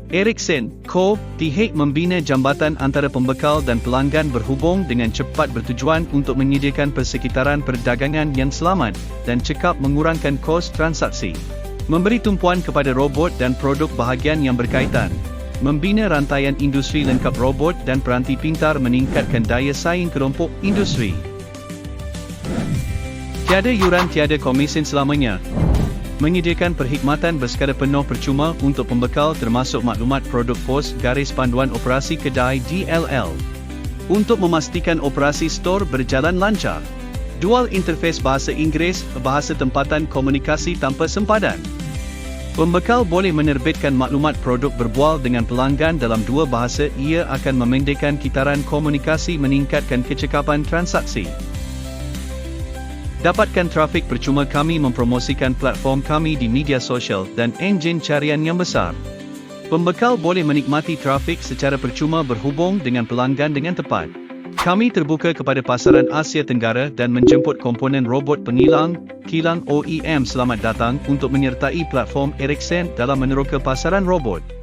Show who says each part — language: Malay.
Speaker 1: Ericsson Co. membina jambatan antara pembekal dan pelanggan berhubung dengan cepat bertujuan untuk menyediakan persekitaran perdagangan yang selamat dan cekap mengurangkan kos transaksi. Memberi tumpuan kepada robot dan produk bahagian yang berkaitan. Membina rantaian industri lengkap robot dan peranti pintar meningkatkan daya saing kelompok industri. Tiada yuran tiada komisen selamanya. Menyediakan perkhidmatan bersekadar penuh percuma untuk pembekal termasuk maklumat produk pos garis panduan operasi kedai DLL. Untuk memastikan operasi stor berjalan lancar. Dual interface bahasa Inggeris, bahasa tempatan komunikasi tanpa sempadan. Pembekal boleh menerbitkan maklumat produk berbual dengan pelanggan dalam dua bahasa. Ia akan memendekkan kitaran komunikasi meningkatkan kecekapan transaksi. Dapatkan trafik percuma kami mempromosikan platform kami di media sosial dan enjin carian yang besar. Pembekal boleh menikmati trafik secara percuma berhubung dengan pelanggan dengan tepat. Kami terbuka kepada pasaran Asia Tenggara dan menjemput komponen robot kilang OEM selamat datang untuk menyertai platform Ericsson dalam meneroka pasaran robot.